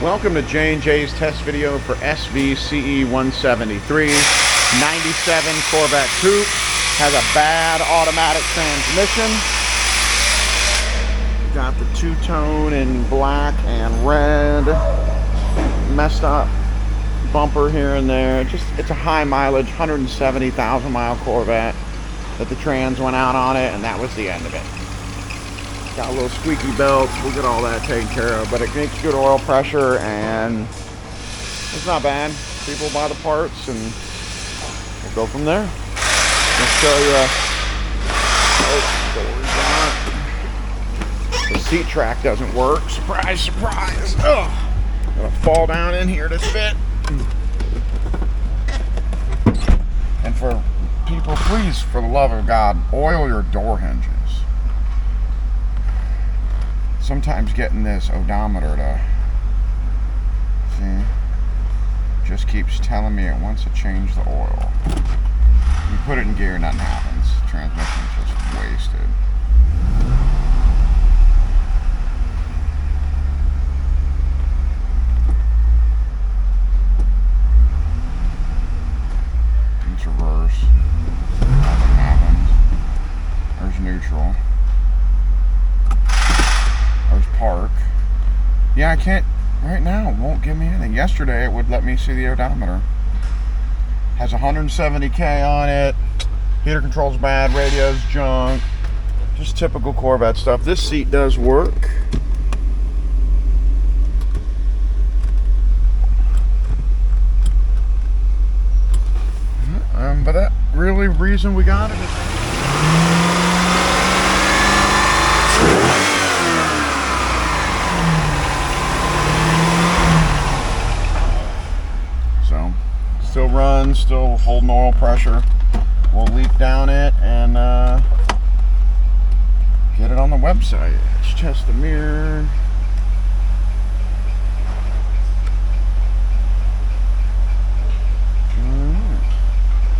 Welcome to J&J's test video for SVCE 173 97 Corvette Coupe. Has a bad automatic transmission. Got the two-tone in black and red. Messed up bumper here and there. It's a high mileage, 170,000 mile Corvette that the trans went out on it, and that was the end of it. Got a little squeaky belts. We'll get all that taken care of, but it makes good oil pressure and it's not bad. People buy the parts and we'll go from there. Let's show you. The seat track doesn't work. Surprise, surprise. Oh, gonna fall down in here to fit. And for people, please, for the love of God, oil your door hinges. Sometimes getting this odometer to see just keeps telling me it wants to change the oil. You put it in gear, nothing happens. The transmission's just wasted. It's reverse. Nothing happens. There's neutral. There's park. Yeah, I can't right now. It won't give me anything. Yesterday it would let me see the odometer. Has 170K on it. Heater control's bad. Radio's junk. Just typical Corvette stuff. This seat does work. But that really reason we got it is still runs, still holding oil pressure. We'll leak down it and get it on the website. Let's test the mirror.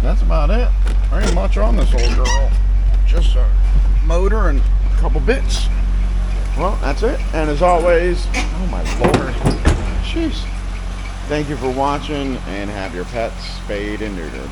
That's about it. There ain't much on this old girl. Just a motor and a couple bits. Well, that's it. And as always, oh my Lord, jeez. Thank you for watching, and have your pets spayed and neutered.